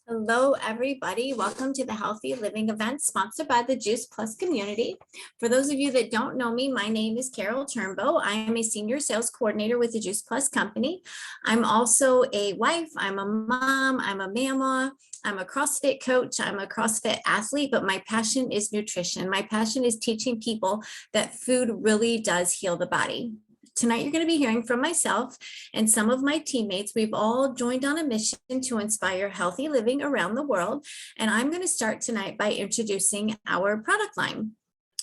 Hello, everybody. Welcome to the Healthy Living event sponsored by the Juice Plus community. For those of you that don't know me, my name is Carole Turbo. I am a senior sales coordinator with the Juice Plus company. I'm also a wife. I'm a mom. I'm a mama. I'm a CrossFit coach. I'm a CrossFit athlete, but my passion is nutrition. My passion is teaching people that food really does heal the body. Tonight, you're going to be hearing from myself and some of my teammates. We've all joined on a mission to inspire healthy living around the world. And I'm going to start tonight by introducing our product line.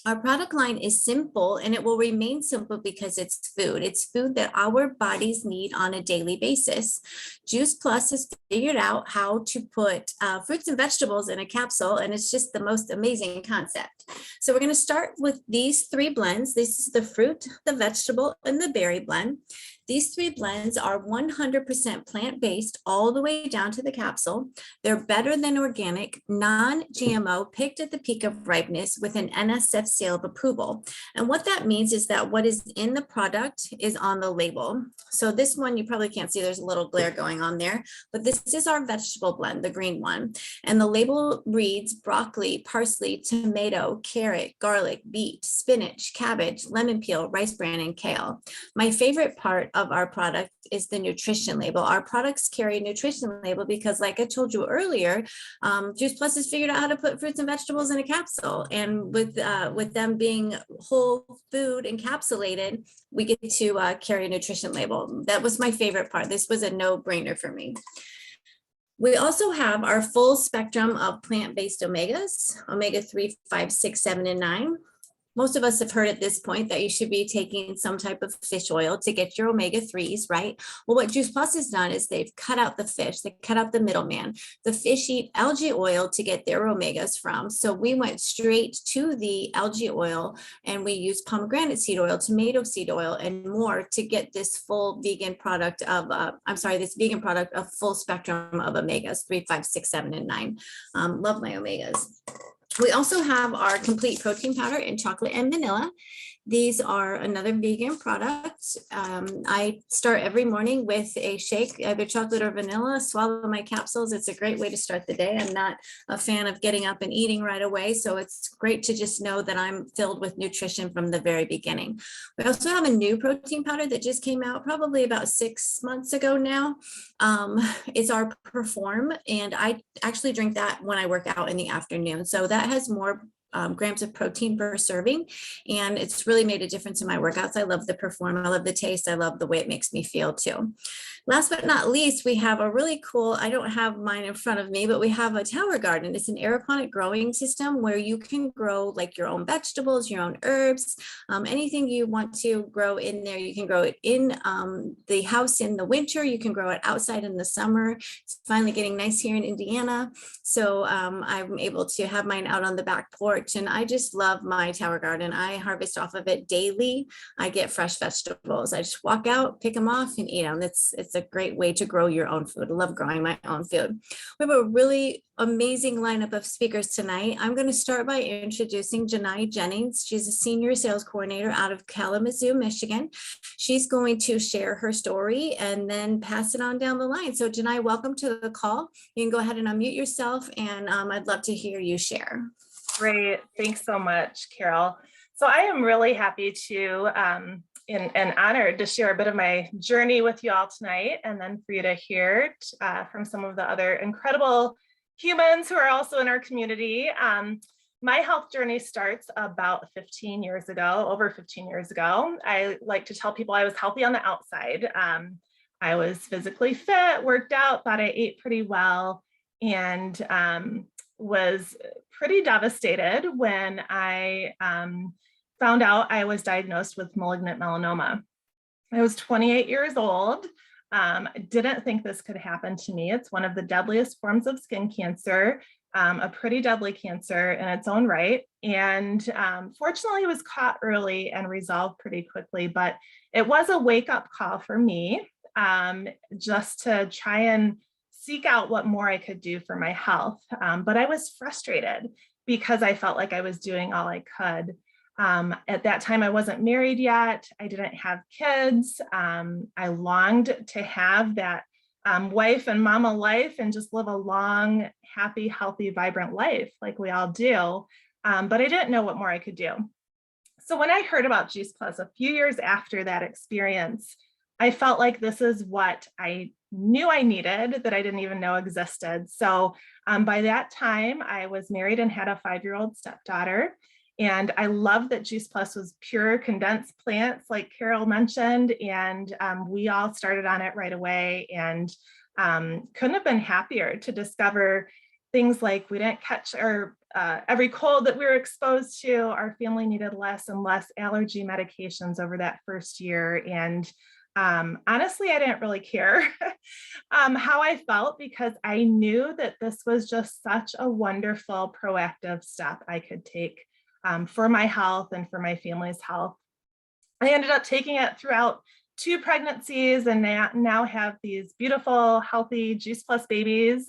Our product line is simple and it will remain simple because it's food. It's food that our bodies need on a daily basis. Juice Plus has figured out how to put fruits and vegetables in a capsule, and it's just the most amazing concept. So we're going to start with these three blends. This is the fruit, the vegetable, and the berry blend. These three blends are 100% plant-based all the way down to the capsule. They're better than organic, non-GMO, picked at the peak of ripeness with an NSF seal of approval. And what that means is that what is in the product is on the label. So this one, you probably can't see, there's a little glare going on there, but this is our vegetable blend, the green one. And the label reads broccoli, parsley, tomato, carrot, garlic, beet, spinach, cabbage, lemon peel, rice bran, and kale. My favorite part of our product is the nutrition label. Our products carry a nutrition label because, like I told you earlier, Juice Plus has figured out how to put fruits and vegetables in a capsule. And with them being whole food encapsulated, we get to carry a nutrition label. That was my favorite part. This was a no-brainer for me. We also have our full spectrum of plant-based omegas, omega-3, 5, 6, 7, and 9. Most of us have heard at this point that you should be taking some type of fish oil to get your omega-3s, right? Well, what Juice Plus has done is they've cut out the fish, they cut out the middleman. The fish eat algae oil to get their omegas from. So we went straight to the algae oil and we used pomegranate seed oil, tomato seed oil, and more to get this full vegan product of, this vegan product of full spectrum of omegas, 3, 5, 6, 7, and 9. Love my omegas. We also have our complete protein powder in chocolate and vanilla. These are another vegan product. I start every morning with a shake, either chocolate or vanilla, swallow my capsules. It's a great way to start the day. I'm not a fan of getting up and eating right away, so it's great to just know that I'm filled with nutrition from the very beginning. We also have a new protein powder that just came out probably about 6 months ago now. It's our Perform, and I actually drink that when I work out in the afternoon. So that has more grams of protein per serving, and it's really made a difference in my workouts. I love the Perform, I love the taste, I love the way it makes me feel too. Last but not least, we have a really cool, I don't have mine in front of me, but we have a tower garden. It's an aeroponic growing system where you can grow like your own vegetables, your own herbs, anything you want to grow in there. You can grow it in the house in the winter, you can grow it outside in the summer. It's finally getting nice here in Indiana. So I'm able to have mine out on the back porch, and I just love my tower garden. I harvest off of it daily. I get fresh vegetables. I just walk out, pick them off, and eat them. It's a great way to grow your own food. I love growing my own food. We have a really amazing lineup of speakers tonight. I'm going to start by introducing Jenai Jennings. She's a senior sales coordinator out of Kalamazoo, Michigan. She's going to share her story and then pass it on down the line. So Jenai, welcome to the call. You can go ahead and unmute yourself, and I'd love to hear you share. Great. Thanks so much, Carole. So I am really happy to and honored to share a bit of my journey with you all tonight, and then for you to hear from some of the other incredible humans who are also in our community. My health journey starts about 15 years ago, over 15 years ago. I like to tell people I was healthy on the outside. I was physically fit, worked out, thought I ate pretty well, and was pretty devastated when I found out I was diagnosed with malignant melanoma. I was 28 years old. Didn't think this could happen to me. It's one of the deadliest forms of skin cancer, a pretty deadly cancer in its own right. And fortunately, it was caught early and resolved pretty quickly, but it was a wake-up call for me, just to try and seek out what more I could do for my health. But I was frustrated because I felt like I was doing all I could. At that time, I wasn't married yet. I didn't have kids. I longed to have that wife and mama life and just live a long, happy, healthy, vibrant life like we all do. But I didn't know what more I could do. So when I heard about Juice Plus a few years after that experience, I felt like this is what I knew I needed that I didn't even know existed. So by that time, I was married and had a 5-year-old stepdaughter. And I loved that Juice Plus was pure condensed plants, like Carole mentioned, and we all started on it right away, and couldn't have been happier to discover things like we didn't catch every cold that we were exposed to. Our family needed less and less allergy medications over that first year. And honestly, I didn't really care how I felt, because I knew that this was just such a wonderful proactive step I could take for my health and for my family's health. I ended up taking it throughout 2 pregnancies, and now have these beautiful, healthy Juice Plus babies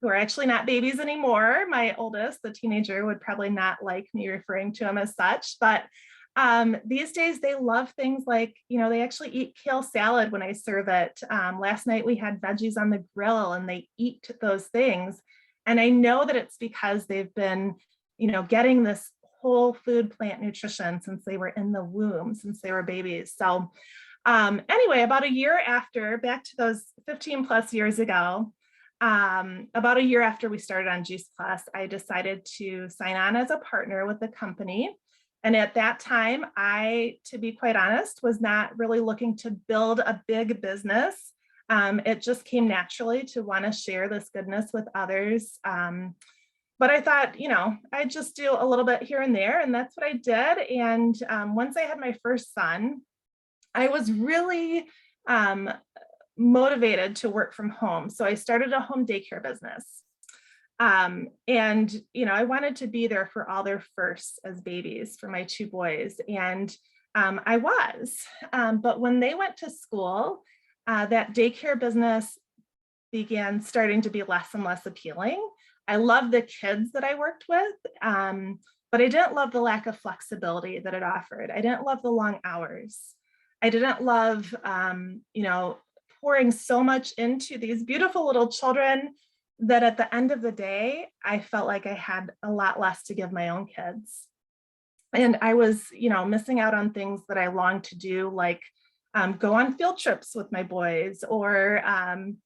who are actually not babies anymore. My oldest, the teenager, would probably not like me referring to them as such, but these days they love things like, they actually eat kale salad when I serve it. Last night we had veggies on the grill and they eat those things. And I know that it's because they've been, getting this whole food plant nutrition since they were in the womb, since they were babies. So anyway, about a year after, back to those 15 plus years ago, about a year after we started on Juice Plus, I decided to sign on as a partner with the company. And at that time, I, to be quite honest, was not really looking to build a big business. It just came naturally to want to share this goodness with others. But I thought, I'd just do a little bit here and there, and that's what I did. And once I had my first son, I was really motivated to work from home. So I started a home daycare business. And, I wanted to be there for all their firsts as babies for my 2 boys. And I was, but when they went to school, that daycare business began starting to be less and less appealing. I loved the kids that I worked with, but I didn't love the lack of flexibility that it offered. I didn't love the long hours. I didn't love, pouring so much into these beautiful little children that at the end of the day, I felt like I had a lot less to give my own kids. And I was, missing out on things that I longed to do, like go on field trips with my boys, or,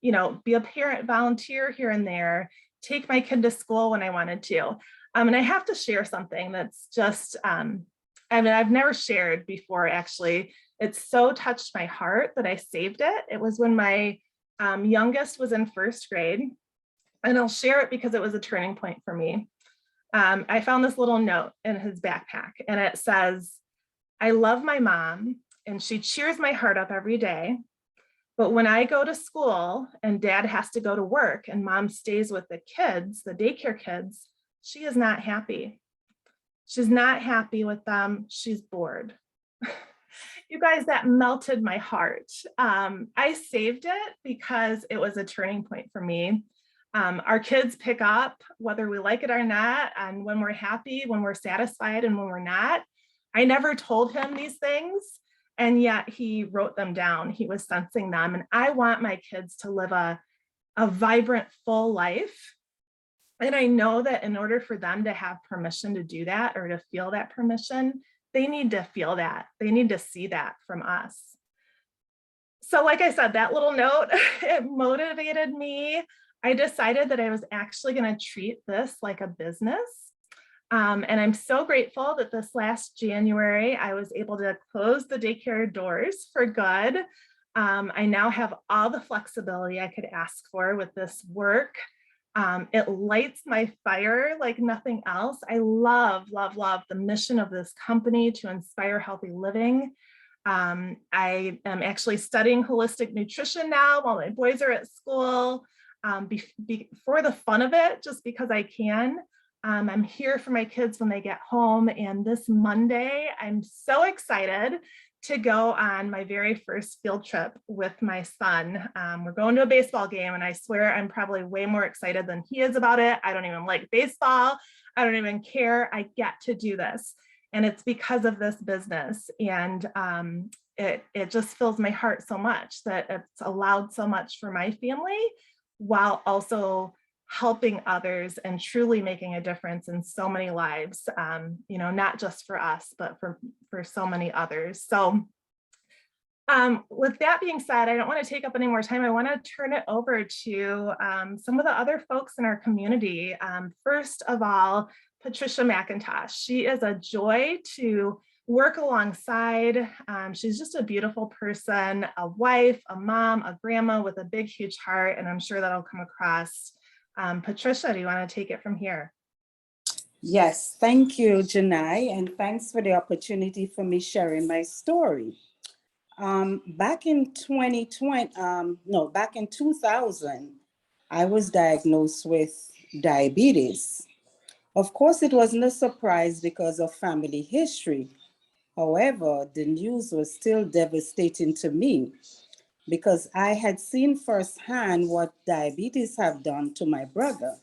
be a parent volunteer here and there, take my kid to school when I wanted to. And I have to share something that's just, I've never shared before, actually. It's so touched my heart that I saved it. It was when my youngest was in 1st grade. And I'll share it because it was a turning point for me. I found this little note in his backpack, and it says, "I love my mom and she cheers my heart up every day. But when I go to school and dad has to go to work and mom stays with the kids, the daycare kids, she is not happy. She's not happy with them. She's bored." You guys, that melted my heart. I saved it because it was a turning point for me. Our kids pick up whether we like it or not, and when we're happy, when we're satisfied, and when we're not. I never told him these things, and yet he wrote them down. He was sensing them, and I want my kids to live a vibrant, full life. And I know that in order for them to have permission to do that, or to feel that permission, they need to feel that. They need to see that from us. So like I said, that little note, it motivated me. I decided that I was actually going to treat this like a business. And I'm so grateful that this last January, I was able to close the daycare doors for good. I now have all the flexibility I could ask for with this work. It lights my fire like nothing else. I love, love, love the mission of this company to inspire healthy living. I am actually studying holistic nutrition now while my boys are at school, for the fun of it, just because I can. I'm here for my kids when they get home. And this Monday, I'm so excited to go on my very first field trip with my son. We're going to a baseball game, and I swear I'm probably way more excited than he is about it. I don't even like baseball. I don't even care. I get to do this. And it's because of this business. And it just fills my heart so much that it's allowed so much for my family while also helping others and truly making a difference in so many lives, not just for us, but for so many others. So with that being said, I don't want to take up any more time. I want to turn it over to some of the other folks in our community. First of all, Patricia McIntosh. She is a joy to work alongside. She's just a beautiful person, a wife, a mom, a grandma with a big, huge heart, and I'm sure that'll come across. Patricia, do you want to take it from here? Yes, thank you, Jenai, and thanks for the opportunity for me sharing my story. Back in 2000, I was diagnosed with diabetes. Of course, it wasn't a surprise because of family history. However, the news was still devastating to me because I had seen firsthand what diabetes have done to my brother.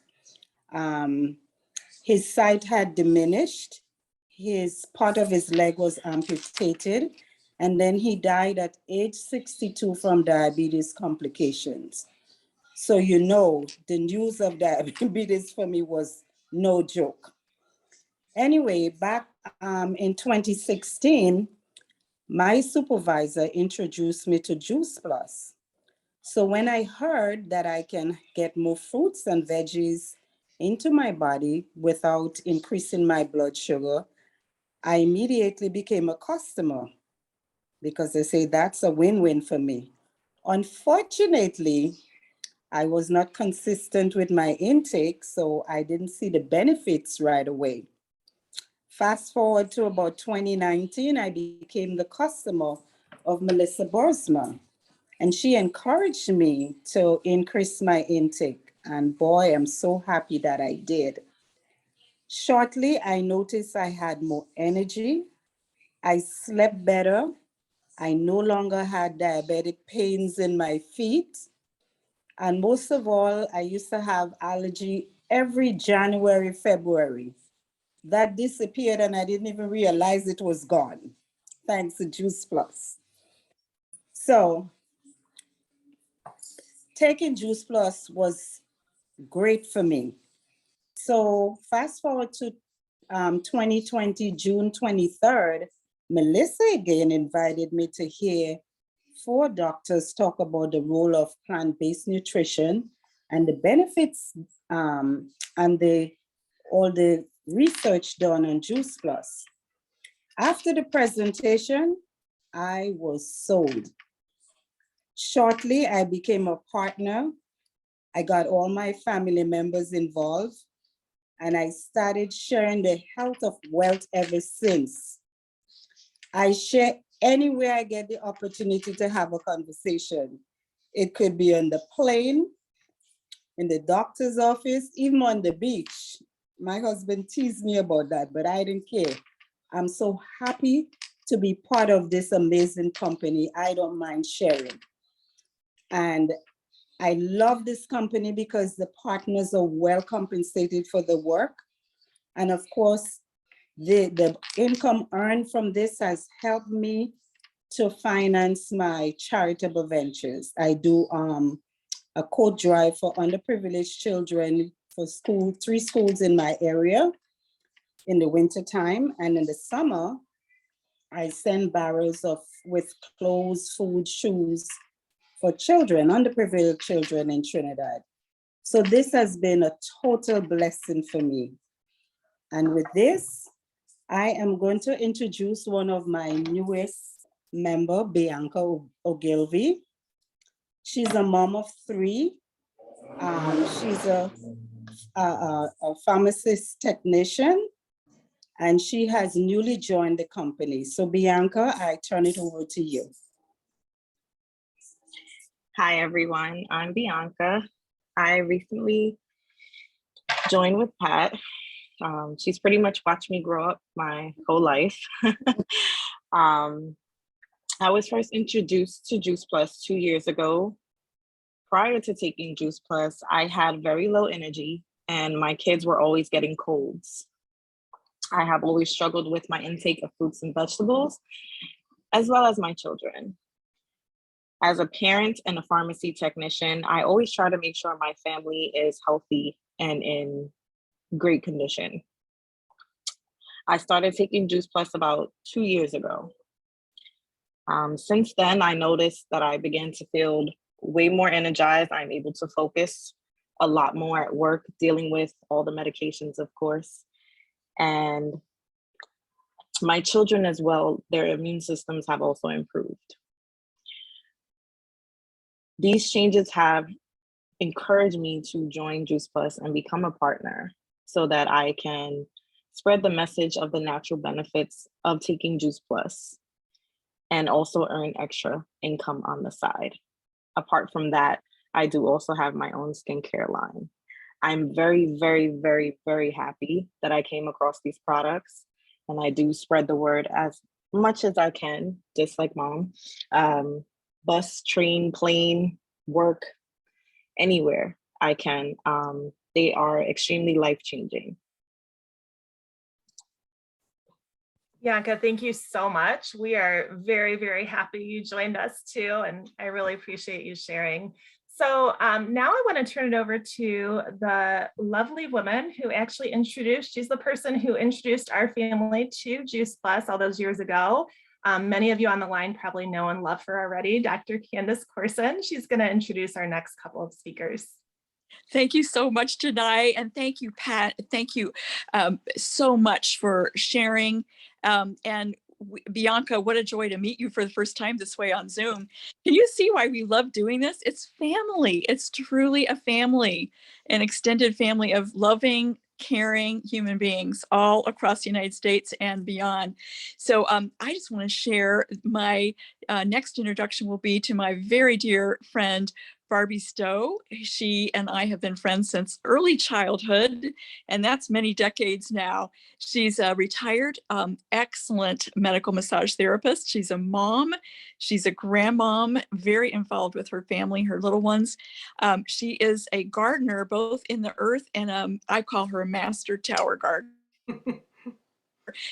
His sight had diminished, his part of his leg was amputated, and then he died at age 62 from diabetes complications. So the news of diabetes for me was no joke. Anyway, back in 2016, my supervisor introduced me to Juice Plus. So when I heard that I can get more fruits and veggies into my body without increasing my blood sugar, I immediately became a customer because they say that's a win-win for me. Unfortunately, I was not consistent with my intake, so I didn't see the benefits right away. Fast forward to about 2019, I became the customer of Melissa Borsma, and she encouraged me to increase my intake. And boy, I'm so happy that I did. Shortly, I noticed I had more energy. I slept better. I no longer had diabetic pains in my feet. And most of all, I used to have allergy every January, February. That disappeared and I didn't even realize it was gone, thanks to Juice Plus. So taking Juice Plus was great for me. So fast forward to 2020, June 23rd, Melissa again invited me to hear 4 doctors talk about the role of plant-based nutrition and the benefits and all the research done on Juice Plus. After the presentation, I was sold. Shortly, I became a partner. I got all my family members involved, and I started sharing the health of wealth ever since. I share anywhere I get the opportunity to have a conversation. It could be on the plane, in the doctor's office, even on the beach. My husband teased me about that, but I didn't care. I'm so happy to be part of this amazing company. I don't mind sharing. And I love this company because the partners are well compensated for the work. And of course, the income earned from this has helped me to finance my charitable ventures. I do a coat drive for underprivileged children for 3 schools in my area in the winter time. And in the summer, I send barrels with clothes, food, shoes for children, underprivileged children in Trinidad. So this has been a total blessing for me. And with this, I am going to introduce one of my newest member, Bianca Ogilvie. She's a mom of 3. She's a pharmacist technician, and she has newly joined the company. So Bianca, I turn it over to you. Hi, everyone. I'm Bianca. I recently joined with Pat. She's pretty much watched me grow up my whole life. I was first introduced to Juice Plus 2 years ago. Prior to taking Juice Plus, I had very low energy and my kids were always getting colds. I have always struggled with my intake of fruits and vegetables. as well as my children. As a parent and a pharmacy technician, I always try to make sure my family is healthy and in great condition. I started taking Juice Plus about 2 years ago. Since then, I noticed that I began to feel way more energized. I'm able to focus a lot more at work, dealing with all the medications, of course. And my children as well, their immune systems have also improved. These changes have encouraged me to join Juice Plus and become a partner so that I can spread the message of the natural benefits of taking Juice Plus and also earn extra income on the side. Apart from that, I do also have my own skincare line. I'm very, very, very, very happy that I came across these products, and I do spread the word as much as I can, just like mom. Bus, train, plane, work, anywhere I can. They are extremely life-changing. Bianca, thank you so much. We are very, very happy you joined us too, and I really appreciate you sharing. So now I want to turn it over to the lovely woman who actually introduced, she's the person who introduced our family to Juice Plus all those years ago. Many of you on the line probably know and love her already, Dr. Candace Corson. She's going to introduce our next couple of speakers. Thank you so much, Jenai, and thank you, Pat. Thank you so much for sharing. Bianca, what a joy to meet you for the first time this way on Zoom. Can you see why we love doing this? It's family. It's truly a family, an extended family of loving, caring human beings all across the United States and beyond. So I just want to share my next introduction will be to my very dear friend, Barbie Stow. She and I have been friends since early childhood, and that's many decades now. She's a retired, excellent medical massage therapist. She's a mom. She's a grandmom, very involved with her family, her little ones. She is a gardener, both in the earth and I call her a master tower gardener.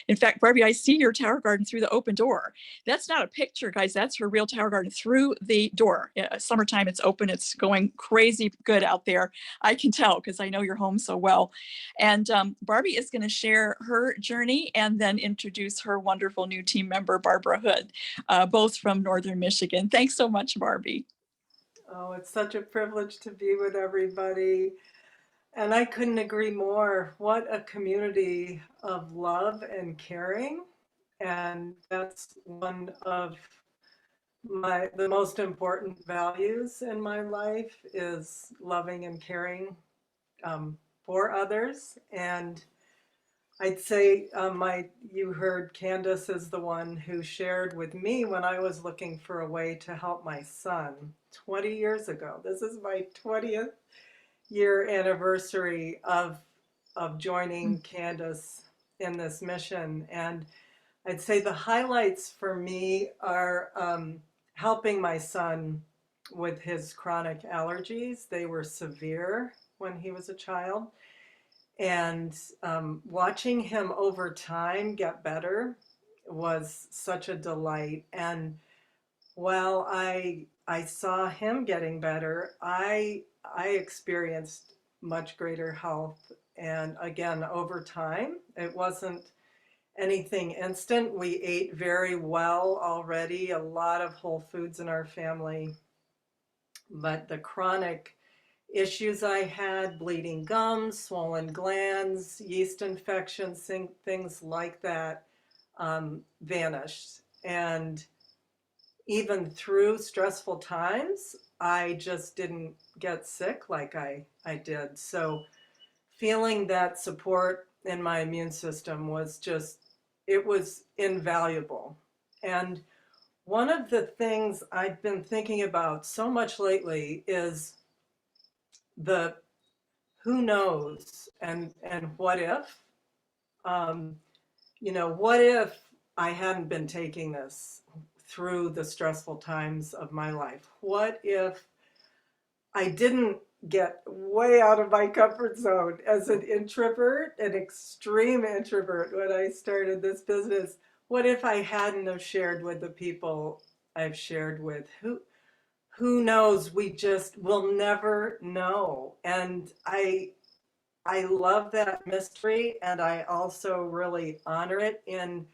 In fact, Barbie, I see your tower garden through the open door. That's not a picture, guys. That's her real tower garden through the door. Summertime, it's open. It's going crazy good out there. I can tell because I know your home so well. And Barbie is going to share her journey and then introduce her wonderful new team member, Barbara Hood, both from Northern Michigan. Thanks so much, Barbie. Oh, it's such a privilege to be with everybody. And I couldn't agree more. What a community of love and caring. And that's one of the most important values in my life is loving and caring for others. And I'd say you heard Candace is the one who shared with me when I was looking for a way to help my son 20 years ago. This is my 20th year anniversary of joining Candace in this mission. And I'd say the highlights for me are helping my son with his chronic allergies. They were severe when he was a child. And watching him over time get better was such a delight. And while I saw him getting better, I experienced much greater health. And again, over time, it wasn't anything instant. We ate very well already, a lot of whole foods in our family. But the chronic issues I had, bleeding gums, swollen glands, yeast infections, things like that, vanished. And even through stressful times, I just didn't get sick like I did. So feeling that support in my immune system was it was invaluable. And one of the things I've been thinking about so much lately is the who knows and what if. What if I hadn't been taking this through the stressful times of my life? What if I didn't get way out of my comfort zone as an introvert, an extreme introvert when I started this business? what if I hadn't have shared with the people I've shared with? Who knows? We'll never know. And I love that mystery, and I also really honor it in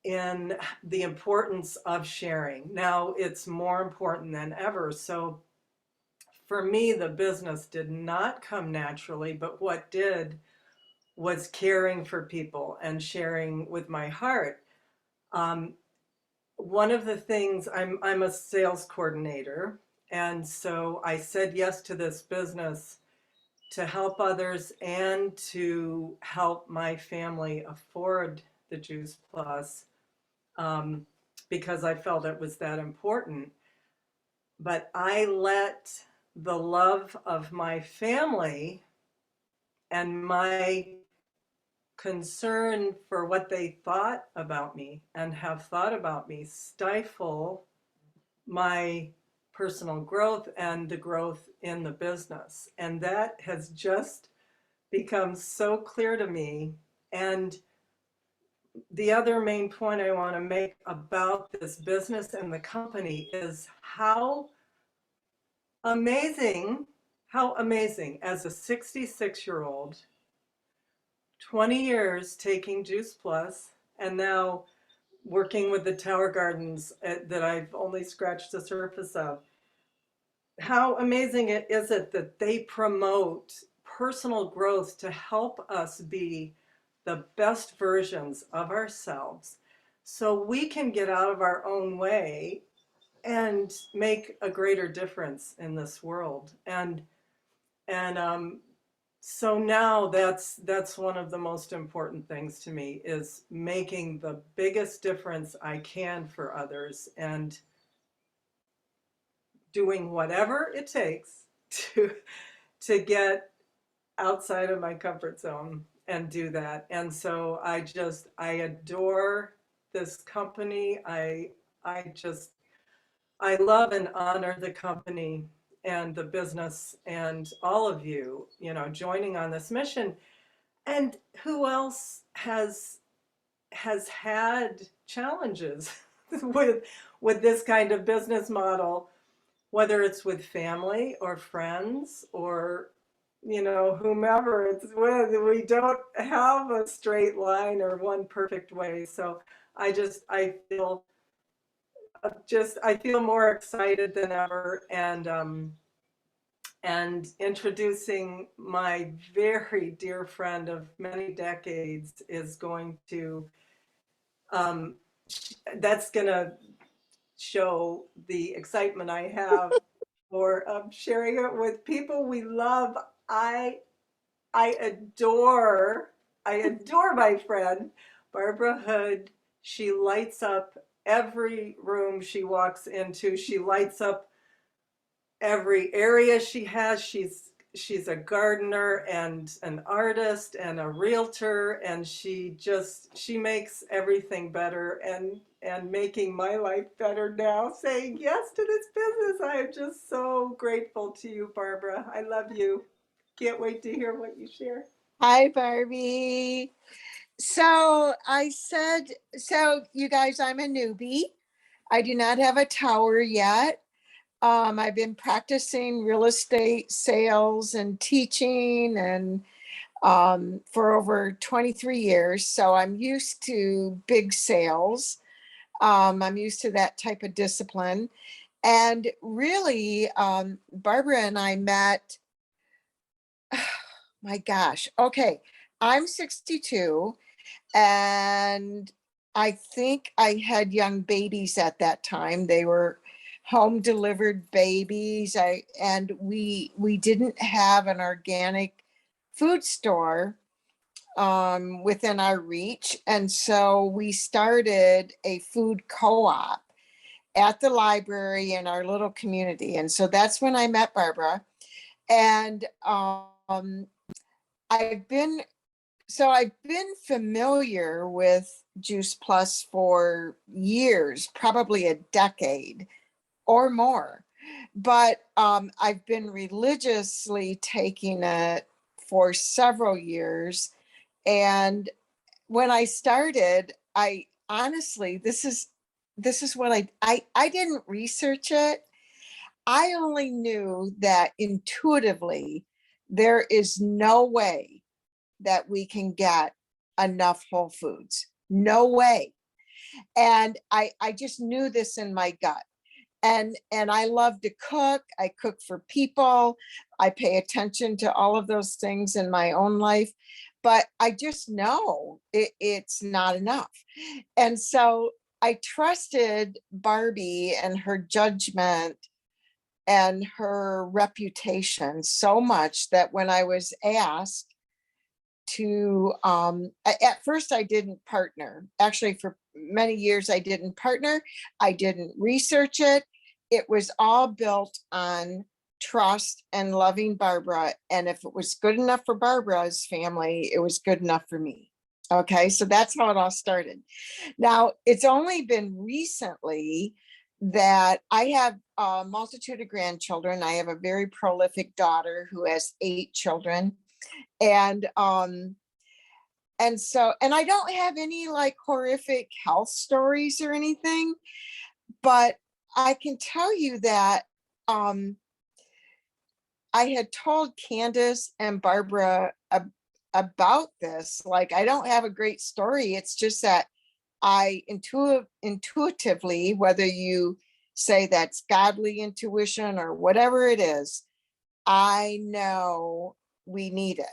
the importance of sharing. Now it's more important than ever. So for me, the business did not come naturally, but what did was caring for people and sharing with my heart. One of the things, I'm a sales coordinator, and so I said yes to this business to help others and to help my family afford the Juice Plus, because I felt it was that important. But I let the love of my family and my concern for what they thought about me and have thought about me stifle my personal growth and the growth in the business. And that has just become so clear to me. And the other main point I want to make about this business and the company is how amazing as a 66-year-old, 20 years taking Juice Plus, and now working with the Tower Gardens that I've only scratched the surface of. How amazing is it that they promote personal growth to help us be the best versions of ourselves so we can get out of our own way and make a greater difference in this world. And so now that's one of the most important things to me, is making the biggest difference I can for others and doing whatever it takes to get outside of my comfort zone and do that. And so I adore this company. I love and honor the company and the business and all of you, joining on this mission. And who else has had challenges with this kind of business model, whether it's with family or friends or whomever it's with? We don't have a straight line or one perfect way. So I feel more excited than ever, and introducing my very dear friend of many decades is going to that's going to show the excitement I have for sharing it with people we love. I adore my friend Barbara Hood. She lights up every room she walks into. She lights up every area she has. She's a gardener and an artist and a realtor, and she makes everything better, and making my life better now, saying yes to this business. I am just so grateful to you, Barbara. I love you. Can't wait to hear what you share. Hi, Barbie. So you guys, I'm a newbie. I do not have a tower yet. I've been practicing real estate sales and teaching and for over 23 years. So I'm used to big sales. I'm used to that type of discipline. And really, Barbara and I met, my gosh, okay, I'm 62 and I think I had young babies at that time. They were home delivered babies. We didn't have an organic food store within our reach. And so we started a food co-op at the library in our little community. And so that's when I met Barbara. And I've been familiar with Juice Plus for years, probably a decade or more. But I've been religiously taking it for several years. And when I started, I honestly, this is what I didn't research it. I only knew that intuitively there is no way that we can get enough whole foods. No way. And I just knew this in my gut. And I love to cook. I cook for people. I pay attention to all of those things in my own life, but I just know it's not enough. And so I trusted Barbie and her judgment and her reputation so much that when I was asked to, at first I didn't partner. Actually, for many years I didn't partner. I didn't research it. It was all built on trust and loving Barbara. And if it was good enough for Barbara's family, it was good enough for me. Okay, so that's how it all started. Now, it's only been recently that I have a multitude of grandchildren. I have a very prolific daughter who has 8 children. And so I don't have any like horrific health stories or anything, but I can tell you that I had told Candace and Barbara about this. Like, I don't have a great story. It's just that I intuitively, whether you say that's godly intuition or whatever it is, I know we need it.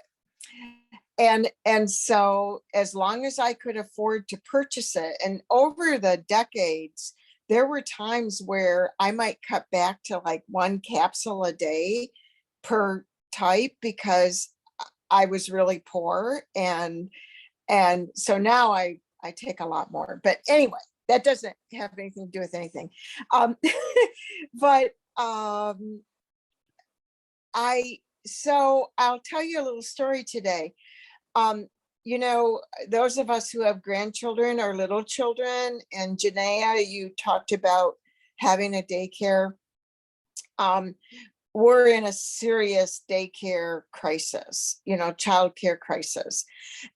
And so as long as I could afford to purchase it, and over the decades, there were times where I might cut back to like 1 capsule a day per type because I was really poor. And so now I take a lot more. But anyway, that doesn't have anything to do with anything. So I'll tell you a little story today. You know, those of us who have grandchildren or little children, and Jenai, you talked about having a daycare. We're in a serious daycare crisis, you know, childcare crisis.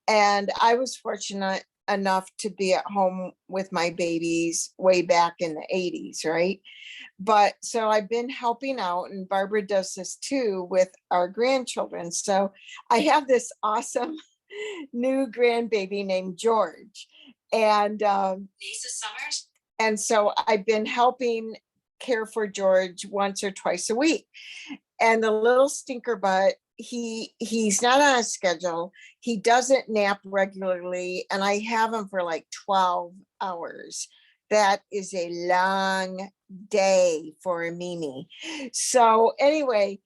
And I was fortunate enough to be at home with my babies way back in the 80s, right? But so I've been helping out, and Barbara does this too with our grandchildren. So I have this awesome new grandbaby named George, and so I've been helping care for George once or twice a week. And the little stinker butt, he's not on a schedule. He doesn't nap regularly, and I have him for like 12 hours. That is a long day for a Mimi. So anyway,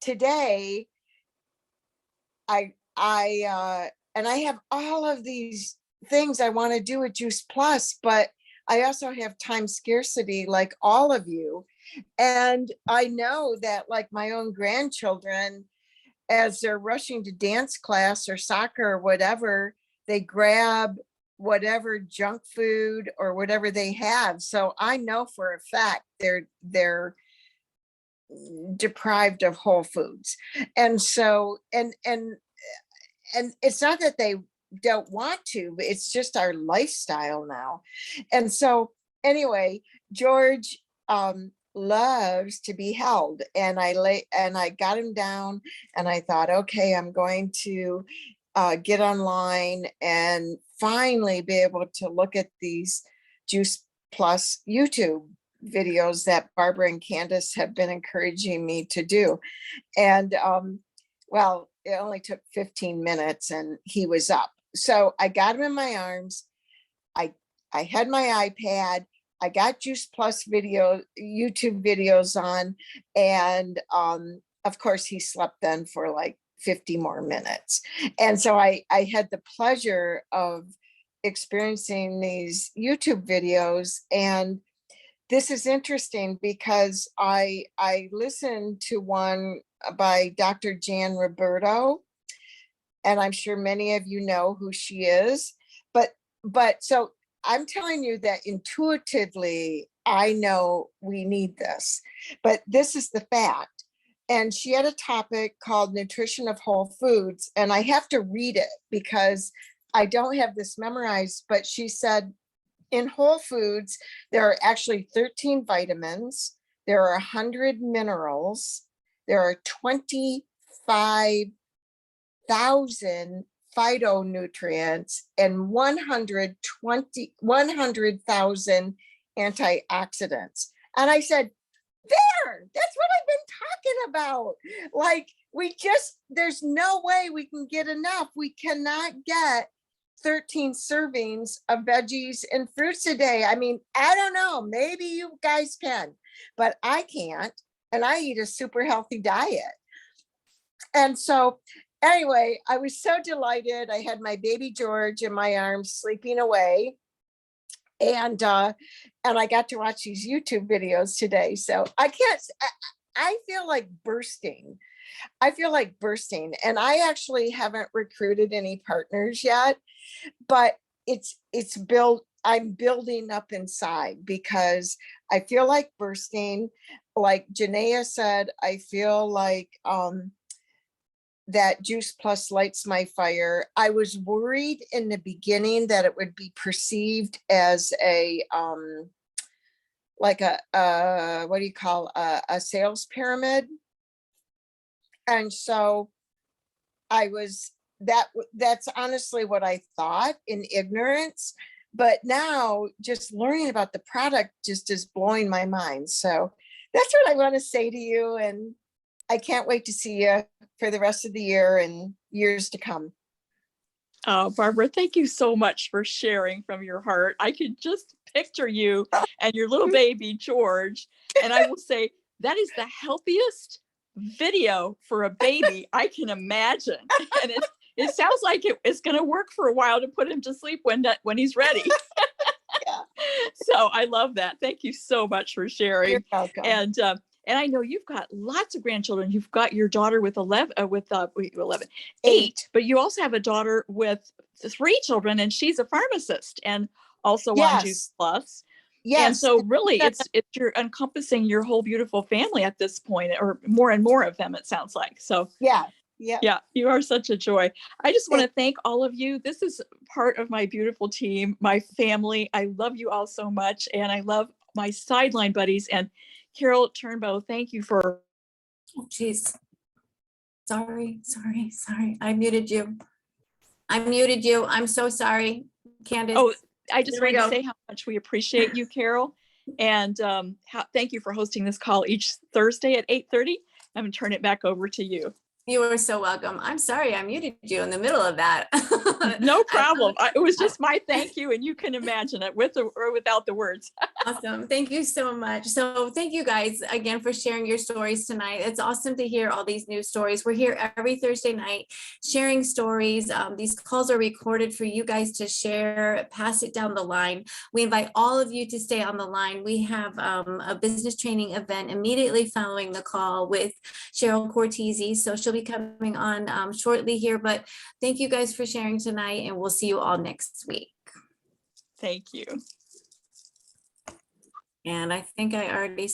today I have all of these things I want to do with Juice Plus, but I also have time scarcity like all of you. And I know that like my own grandchildren, as they're rushing to dance class or soccer or whatever, they grab whatever junk food or whatever they have. So I know for a fact they're deprived of whole foods. And so, and it's not that they don't want to, but it's just our lifestyle now. And so anyway, George loves to be held, and I got him down, and I thought, okay, I'm going to get online and finally be able to look at these Juice Plus YouTube videos that Barbara and Candace have been encouraging me to do. And well, it only took 15 minutes and he was up. So I got him in my arms. I had my iPad. I got Juice Plus YouTube videos on. And of course he slept then for like 50 more minutes. And so I had the pleasure of experiencing these YouTube videos. And this is interesting because I listened to one by Dr. Jan Roberto, and I'm sure many of you know who she is. But so I'm telling you that intuitively, I know we need this, but this is the fact. And she had a topic called nutrition of whole foods, and I have to read it because I don't have this memorized, but she said in Whole Foods, there are actually 13 vitamins, there are 100 minerals, there are 25,000 phytonutrients and 100,000 antioxidants. And I said, that's what I've been talking about. Like, there's no way we can get enough. We cannot get 13 servings of veggies and fruits a day. I mean, I don't know, maybe you guys can, but I can't. And I eat a super healthy diet. And so anyway, I was so delighted. I had my baby George in my arms sleeping away. And I got to watch these YouTube videos today. So I feel like bursting. And I actually haven't recruited any partners yet, but I'm building up inside because I feel like bursting. Like Jenai said, I feel like that Juice Plus lights my fire. I was worried in the beginning that it would be perceived as a like a what do you call a sales pyramid. And so that's honestly what I thought in ignorance. But now just learning about the product just is blowing my mind. So that's what I want to say to you. And I can't wait to see you for the rest of the year and years to come. Oh, Barbara, thank you so much for sharing from your heart. I could just picture you and your little baby, George. And I will say that is the healthiest video for a baby I can imagine. And it sounds like it's going to work for a while to put him to sleep when he's ready. Yeah. So I love that. Thank you so much for sharing. You're welcome. And I know you've got lots of grandchildren. You've got your daughter with 8, but you also have a daughter with 3 children, and she's a pharmacist and also on Juice Plus. Yes. And so really you're encompassing your whole beautiful family at this point, or more and more of them, it sounds like. So yeah, you are such a joy. I just want to thank all of you. This is part of my beautiful team, my family. I love you all so much. And I love my sideline buddies. And Carole Turbo, thank you for. Oh, geez. Sorry. I muted you. I'm so sorry, Candace. Oh, I just There we wanted to go. say how much we appreciate you, Carole. And thank you for hosting this call each Thursday at 8:30. I'm going to turn it back over to you. You are so welcome. I'm sorry I muted you in the middle of that. No problem. It was just my thank you, and you can imagine it with or without the words. Awesome. Thank you so much. So thank you guys again for sharing your stories tonight. It's awesome to hear all these new stories. We're here every Thursday night sharing stories. These calls are recorded for you guys to share, pass it down the line. We invite all of you to stay on the line. We have a business training event immediately following the call with Cheryl Cortese. So she'll be coming on shortly here, but thank you guys for sharing tonight, and we'll see you all next week. Thank you. And I think I already